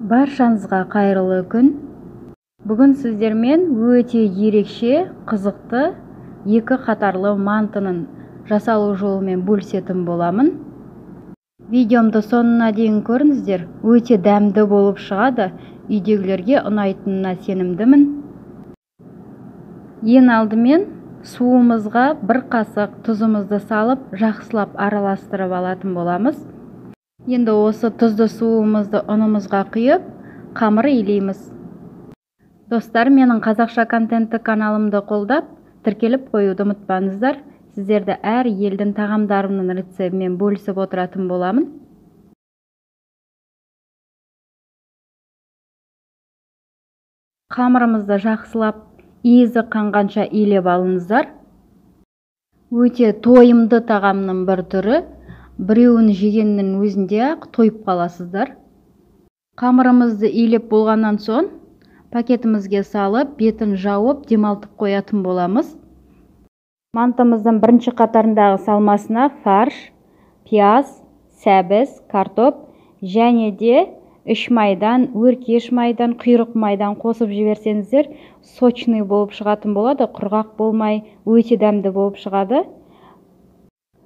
Баршаңызға қайырлы күн. Бүгін сіздермен өте ерекше, қызықты екі қатарлы мантының жасалу жолымен бөлісетін боламын. Видеомды соңына дейін көріңіздер, өте дәмді болып шығады, үйдегілерге ұнайтынына сенімдімін. Ең алдымен суымызға бір қасық тұзымызды салып, жақсылап араластырып алатын боламыз. Енді осы тұзды суымызды ұнымызға құйып, қамыр илейміз. Достар, менің қазақша контентті каналымды қолдап, тіркеліп қоюды ұмытпаңыздар. Сіздерді әр елдің тағамдарының рецептімен бөлісіп отыратын боламын. Қамырымызды жақсылап, иізі қанғанша илеп алыңыздар. Өте тойымды тағамның бір түрі. Біреуін жегеннің өзінде ақ тойып қаласыздар. Қамырымызды илеп болғаннан соң, пакетімізге салып, бетін жауып, демалтып қоятын боламыз. Мантымыздың бірінші қатарындағы салмасына фарш, пияз, сәбіз, картоп және де үш майдан, өркеш майдан, құйрық майдан қосып жіберсеңіздер, сочный болып шығатын болады, құрғақ болмай, өте дәмді болып шығады.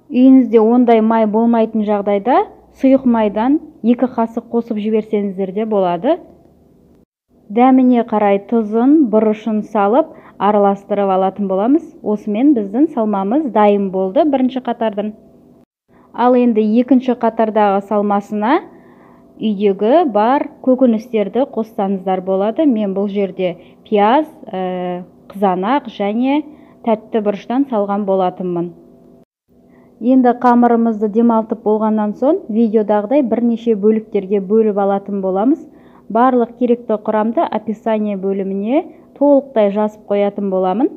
Үйіңізде ондай май болмайтын жағдайда сұйық майдан 2 қасық қосып жіберсеңіздер де болады. Дәміне қарай тұзын, бұрышын салып, араластырып алатын боламыз. Осымен біздің салмамыз дайын болды бірінші қатардың. Ал енді екінші қатардағы салмасына үйдегі бар көкөністерді қоссаңыздар болады. Мен бұл жерде пияз, қызанақ және тәтті бұрыштан салған болатынмын. Енді қамырымызды демалтып болғаннан соң, видеодағыдай бірнеше бөліктерге бөліп алатын боламыз. Барлық керекті құрамды описание бөліміне толықтай жазып қоятын боламын.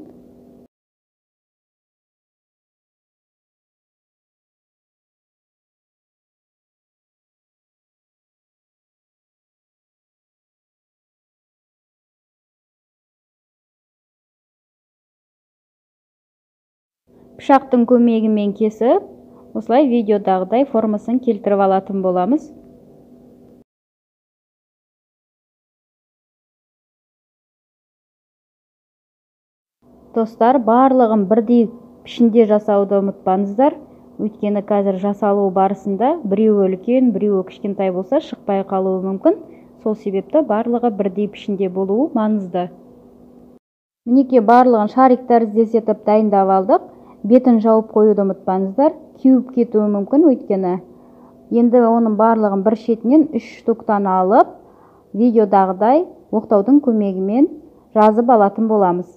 Пышақтың көмегімен кесіп, осылай видеодағыдай формасын келтіріп алатын боламыз. Достар, барлығын бірдей пішінде жасауды ұмытпаңыздар. Өйткені қазір жасалу барысында біреуі үлкен, біреуі кішкентай болса шықпай қалуы мүмкін. Сол себепті барлығы бірдей пішінде болуы маңызды. Мінекей барлығын шарик тәріздес етіп дайындап алдық. Бетін жауып қоюды ұмытпаңыздар. Кеуіп кетуі мүмкін өйткені. Енді оның барлығын бір шетінен 3 штуктан алып, видеодағыдай оқтаудың көмегімен жазып алатын боламыз.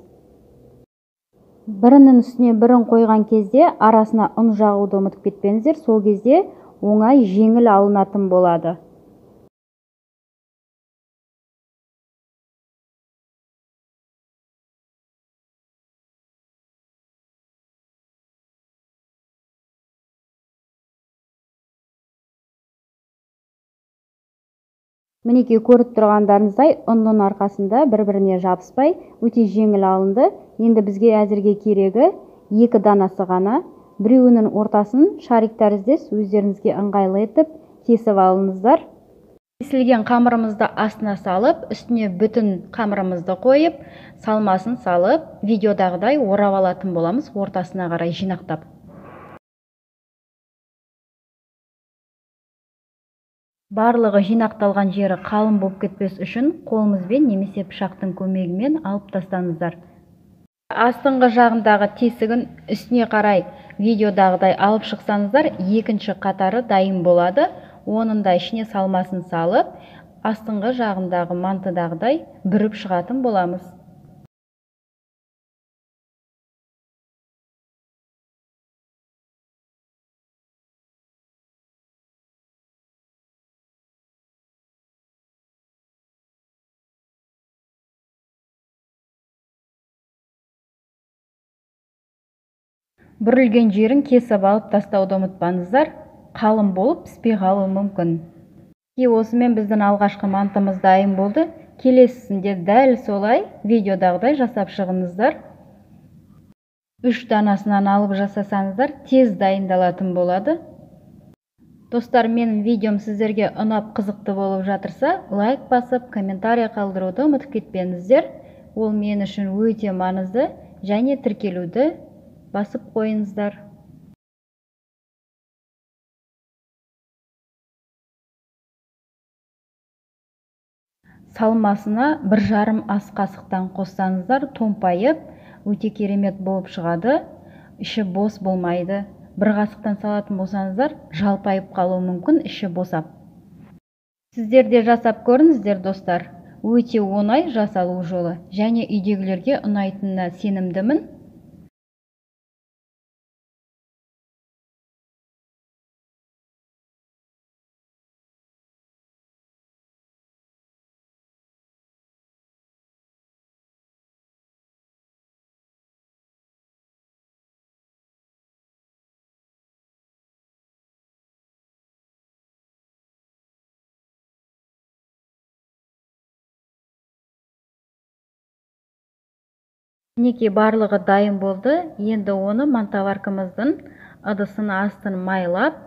Бірінің үстіне бірін қойған кезде арасына ұн жағуды ұмытып кетпеңіздер. Сол кезде оңай жеңіл алынатын болады. Мінекей көріп тұрғандарыңыздай ұнның арқасында бір-біріне жабыспай өте жеңіл алынды. Енді бізге әзірге керегі 2 данасы ғана. Біреуінің ортасын шарик тәріздес өздеріңізге ыңғайлы етіп кесіп алыңыздар. Кесілген қамырымызды астына салып, үстіне бүтін қамырымызды қойып, салмасын салып, видеодағыдай орап алатын боламыз, ортасына қарай жинақтап. Барлығы жинақталған жері қалың болып кетпес үшін қолымызбен немесе пышақтың көмегімен алып тастаңыздар. Астыңғы жағындағы тесігін үстіне қарай видеодағыдай алып шықсаңыздар, екінші қатары дайын болады. Оның да ішіне салмасын салып, астыңғы жағындағы мантыдағыдай бүріп шығатын боламыз. Бүрілген жерін кесіп алып тастауды ұмытпаңыздар, қалың болып піспей қалуы мүмкін. Осымен біздің алғашқы мантымыз дайын болды. Келесісінде дәл солай видеодағыдай жасап шығыңыздар. 3 данасынан алып жасасаңыздар, тез дайындалатын болады. Достар, менің видеом сіздерге ұнап қызықты болып жатырса, лайк басып, комментарий қалдыруды ұмытып кетпеңіздер. Ол мен үшін өте маңызды, және тіркелуді басып қойыңыздар. Салмасына 1,5 ас қасықтан қоссаңыздар, томпайып, өте керемет болып шығады. Іші бос болмайды. 1 қасықтан салатын болсаңыздар, жалпайып қалуы мүмкін, іші босап. Сіздер де жасап көріңіздер, достар. Өте оңай жасалу жолы, және үйдегілерге ұнайтынына сенімдімін. Мінекей барлығы дайын болды. Енді оны мантаваркамыздың ыдысын астын майлап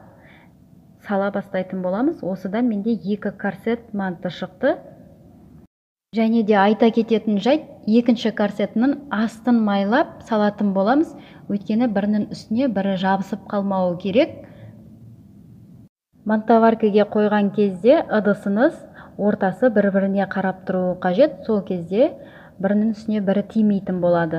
сала бастайтын боламыз. Осыдан менде 2 корсет манты шықты. Және де айта кететін жайт, екінші корсетінің астын майлап салатын боламыз. Өйткені бірінің үстіне бірі жабысып қалмауы керек. Мантаваркаға қойған кезде ыдысыңыз ортасы бір-біріне қарап тұруы қажет. Сол кезде бірінің үстіне бірі тимейтін болады.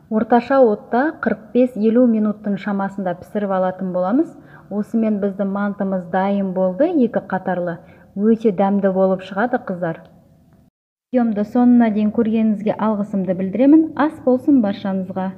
Орташа отта 45-50 минуттың шамасында пісіріп алатын боламыз. Осымен біздің мантымыз дайын болды, 2 қатарлы. Өте дәмді болып шығады, қыздар. Видеомды соңына дейін көргеніңізге алғысымды білдіремін. Ас болсын баршаңызға.